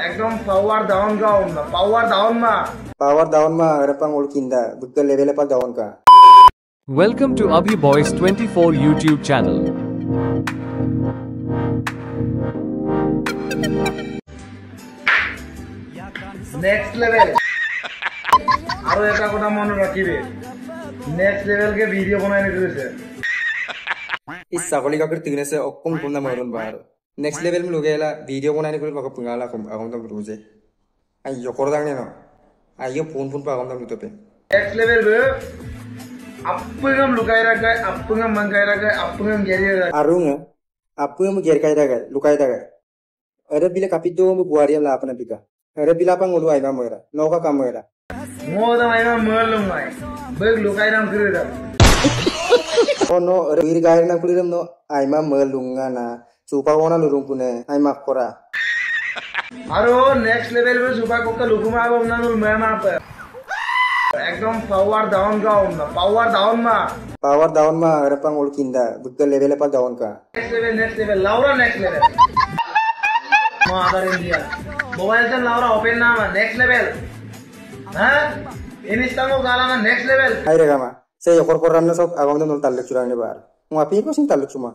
একদম পাওয়ার ডাউন মা repang ul kinda buka level pa down ka. Welcome to Abhi Boys 24 YouTube channel. Next level আরো এটা কথা মনে রাখিবে নেক্সট লেভেল কে ভিডিও বানাই নিতেছে Is sakoli ka kir tigne se okkum kumna marun bahar. Next level में लोग ऐला video बनाने के लिए मगर पुंगाला कुम आगम तम रोजे आई यो कर दांगे ना आई यो फोन पे आगम तम लुतो पे नेक्स्ट लेवल पे अप्पंगम लुकाई रखा है अप्पंगम मंगाई रखा है अप्पंगम गेरी रखा है arung appum ger kai daga lukai daga ada bila kapito mu buari la apna pika ada bila pang ulu ai ma moira noka kam moira मोदा माइना मरलुम माइ बग लुकाई राम करे रा oh no wir gair na kuliram no ai ma melunga na supa ona lurung pune ai ma kora আরো next level पे super কোকা লুকুমা আবম নানুল মেমা पे एकदम power down ma repang ul kinda buka level pa down ka next level लाउरा next level mother India mobile से लाउरा ओपन नाम नेक्स्ट लेवल हां इनिस्टांगो गालाना next level ai rega ma se yo korporan no sok agam tम taluk curang ne bar ngapi ko sing taluk cuma